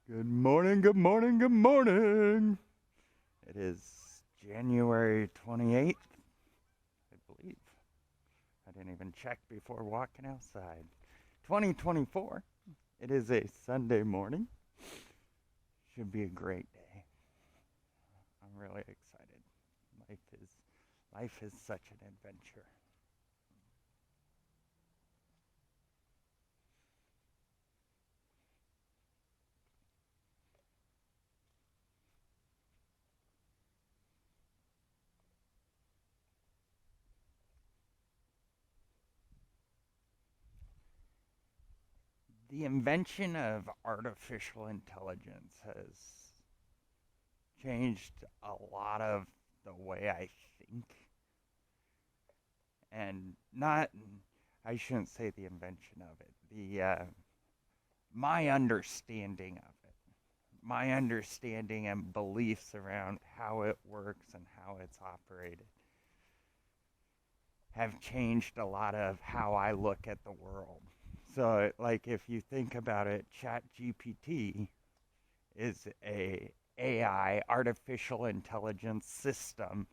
Good morning, good morning, good morning. It is January 28th, I believe. I didn't even check before walking outside. 2024. It is a Sunday morning. Should be a great day. I'm really excited. Life is such an adventure. The invention of artificial intelligence has changed a lot of the way I think. And not, I shouldn't say the invention of it, my understanding of it, my understanding and beliefs around how it works and how it's operated have changed a lot of how I look at the world. So, like, if you think about it, Chat GPT is a AI, artificial intelligence system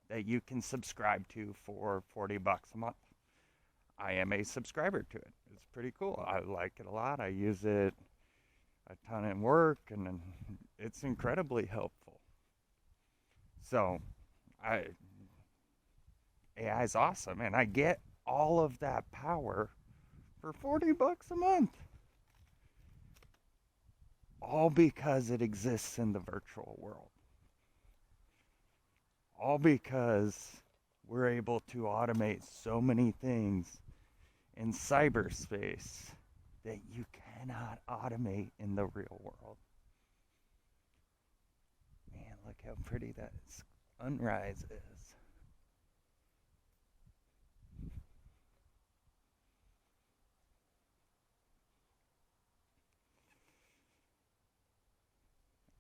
that you can subscribe to for $40 a month. I am a subscriber to it. It's pretty cool. I like it a lot. I use it a ton in work, and it's incredibly helpful. So, I AI is awesome, and I get all of that power for $40 a month. All because it exists in the virtual world. All because we're able to automate so many things in cyberspace that you cannot automate in the real world. Man, look how pretty that sunrise is.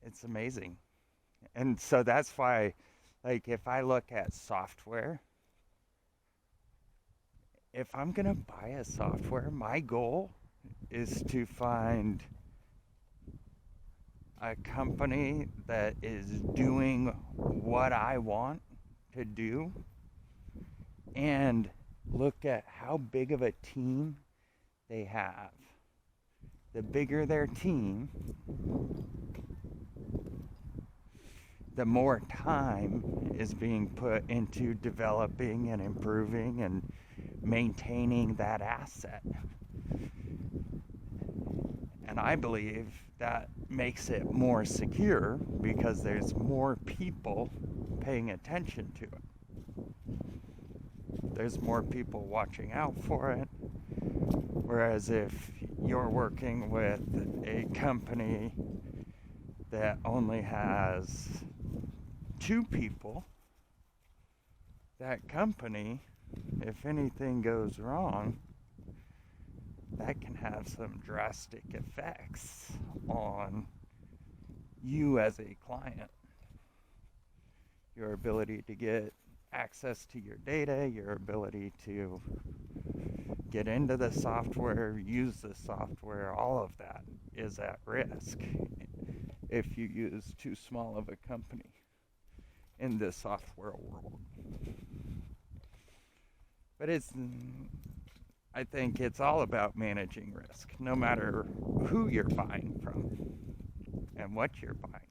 It's amazing. And so that's why, like, if I look at software, if I'm going to buy a software, my goal is to find a company that is doing what I want to do and look at how big of a team they have. The bigger their team, the more time is being put into developing and improving and maintaining that asset. And I believe that makes it more secure because there's more people paying attention to it. There's more people watching out for it. Whereas if you're working with a company that only has 2 people, that company, if anything goes wrong, that can have some drastic effects on you as a client. Your ability to get access to your data, your ability to get into the software, use the software, all of that is at risk if you use too small of a company in the software world. But I think it's all about managing risk, no matter who you're buying from and what you're buying.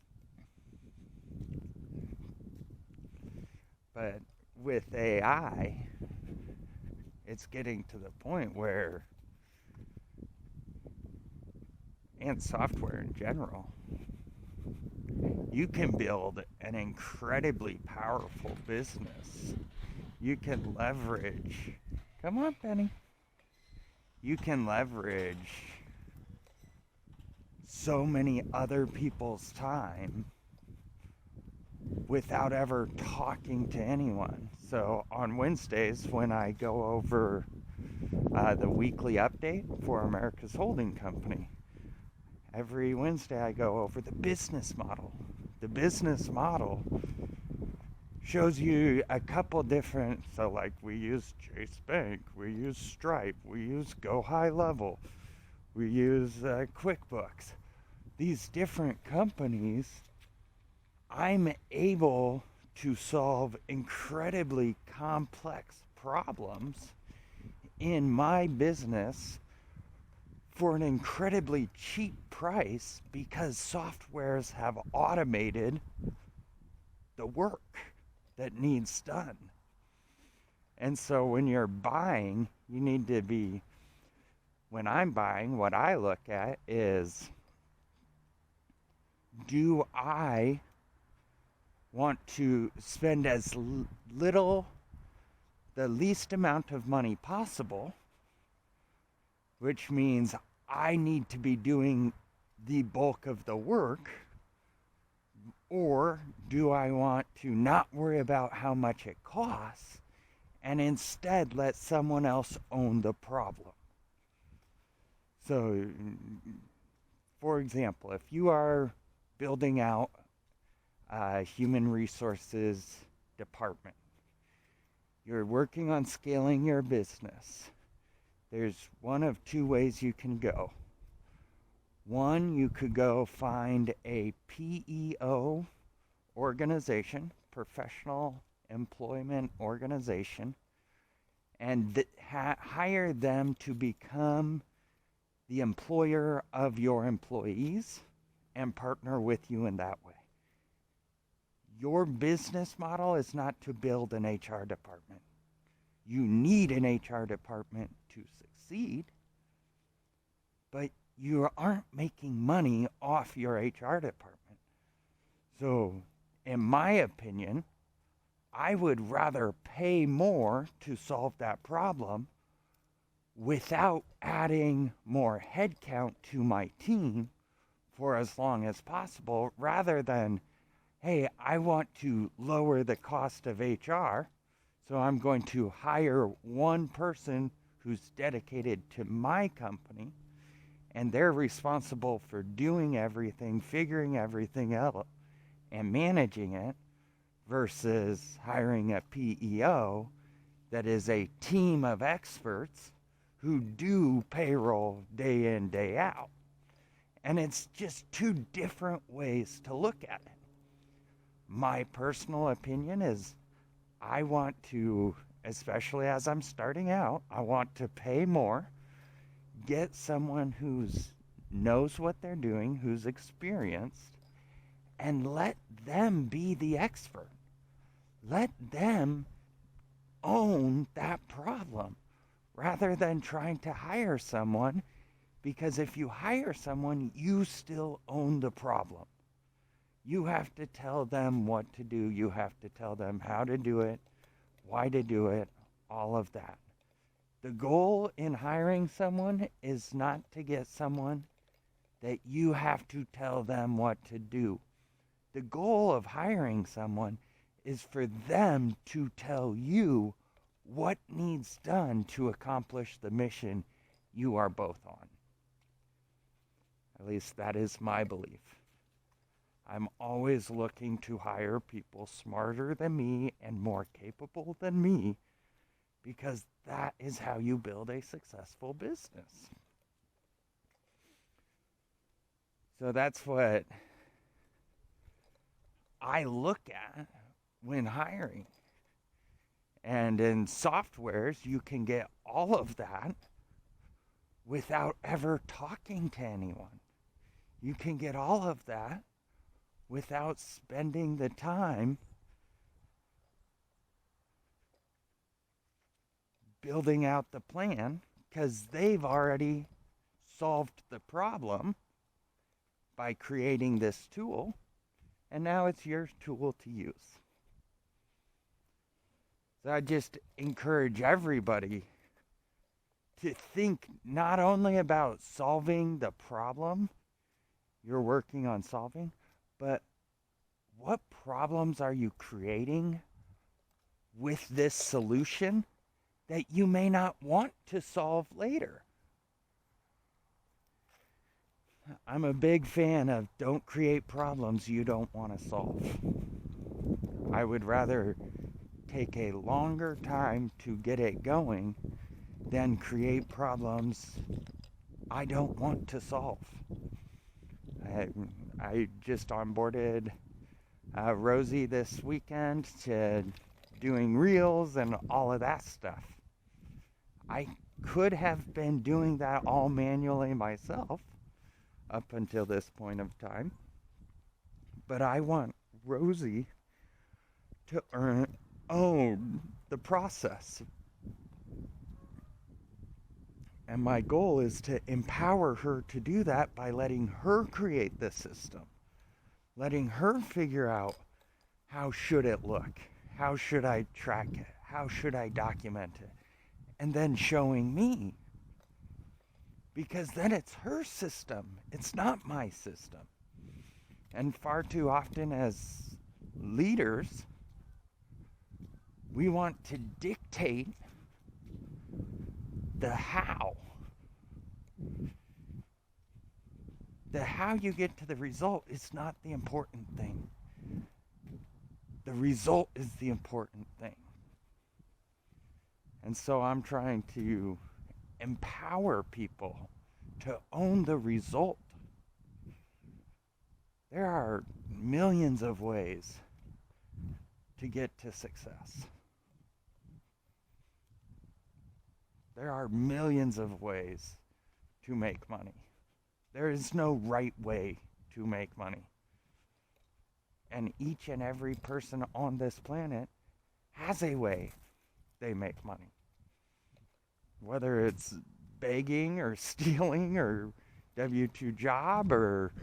But with AI, it's getting to the point where, and software in general, you can build an incredibly powerful business. You can leverage, come on, Penny. You can leverage so many other people's time without ever talking to anyone. So on Wednesdays, when I go over the weekly update for America's Holding Company, every Wednesday I go over the business model. The business model shows you a couple different, so like we use Chase Bank, we use Stripe, we use Go High Level, we use QuickBooks. these different companies, I'm able to solve incredibly complex problems in my business for an incredibly cheap price because softwares have automated the work that needs done. And so when you're buying, you need to be, when I'm buying, what I look at is, do I want to spend as little, the least amount of money possible, which means I need to be doing the bulk of the work, or do I want to not worry about how much it costs and instead let someone else own the problem? So, for example, if you are building out a human resources department, you're working on scaling your business, there's one of two ways you can go. One, you could go find a PEO organization, professional employment organization, and hire them to become the employer of your employees and partner with you in that way. Your business model is not to build an HR department. You need an HR department to succeed, but you aren't making money off your HR department. So, in my opinion, I would rather pay more to solve that problem without adding more headcount to my team for as long as possible, rather than, hey, I want to lower the cost of HR, so I'm going to hire one person who's dedicated to my company, and they're responsible for doing everything, figuring everything out, and managing it, versus hiring a PEO that is a team of experts who do payroll day in, day out. And it's just two different ways to look at it. My personal opinion is I want to, especially as I'm starting out, I want to pay more, get someone who knows what they're doing, who's experienced, and let them be the expert. Let them own that problem rather than trying to hire someone, because if you hire someone, you still own the problem. You have to tell them what to do. You have to tell them how to do it, why to do it, all of that. The goal in hiring someone is not to get someone that you have to tell them what to do. The goal of hiring someone is for them to tell you what needs done to accomplish the mission you are both on. At least that is my belief. I'm always looking to hire people smarter than me and more capable than me, because that is how you build a successful business. So that's what I look at when hiring. And in softwares, you can get all of that without ever talking to anyone. You can get all of that without spending the time building out the plan, because they've already solved the problem by creating this tool, and now it's your tool to use. So I just encourage everybody to think not only about solving the problem you're working on solving, but what problems are you creating with this solution that you may not want to solve later? I'm a big fan of don't create problems you don't want to solve. I would rather take a longer time to get it going than create problems I don't want to solve. I just onboarded Rosie this weekend to doing reels and all of that stuff. I could have been doing that all manually myself up until this point of time, but I want Rosie to own the process. And my goal is to empower her to do that by letting her create the system, letting her figure out how should it look, how should I track it, how should I document it, and then showing me. Because then it's her system, it's not my system. And far too often as leaders, we want to dictate the how. The how you get to the result is not the important thing. The result is the important thing. And so I'm trying to empower people to own the result. There are millions of ways to get to success. There are millions of ways to make money. There is no right way to make money. And each and every person on this planet has a way they make money. Whether it's begging or stealing or W-2 job or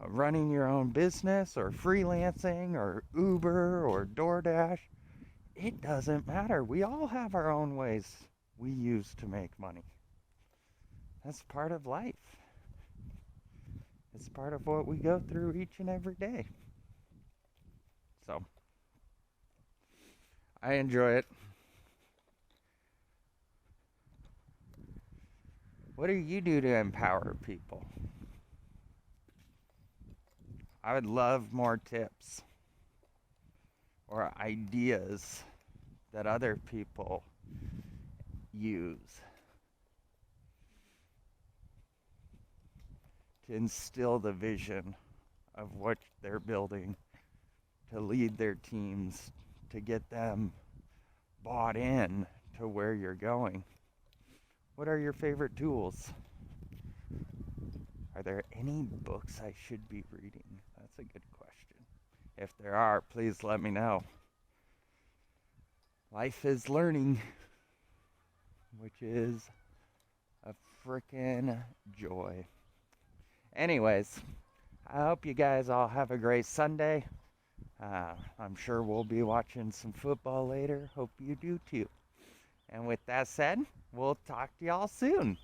running your own business or freelancing or Uber or DoorDash, it doesn't matter. We all have our own ways we use to make money. That's part of life. It's part of what we go through each and every day. So, I enjoy it. What do you do to empower people? I would love more tips or ideas that other people use to instill the vision of what they're building, to lead their teams, to get them bought in to where you're going. What are your favorite tools? Are there any books I should be reading? That's a good question. If there are, please let me know. Life is learning, which is a frickin' joy. Anyways, I hope you guys all have a great Sunday. I'm sure we'll be watching some football later. Hope you do too. And with that said, we'll talk to y'all soon.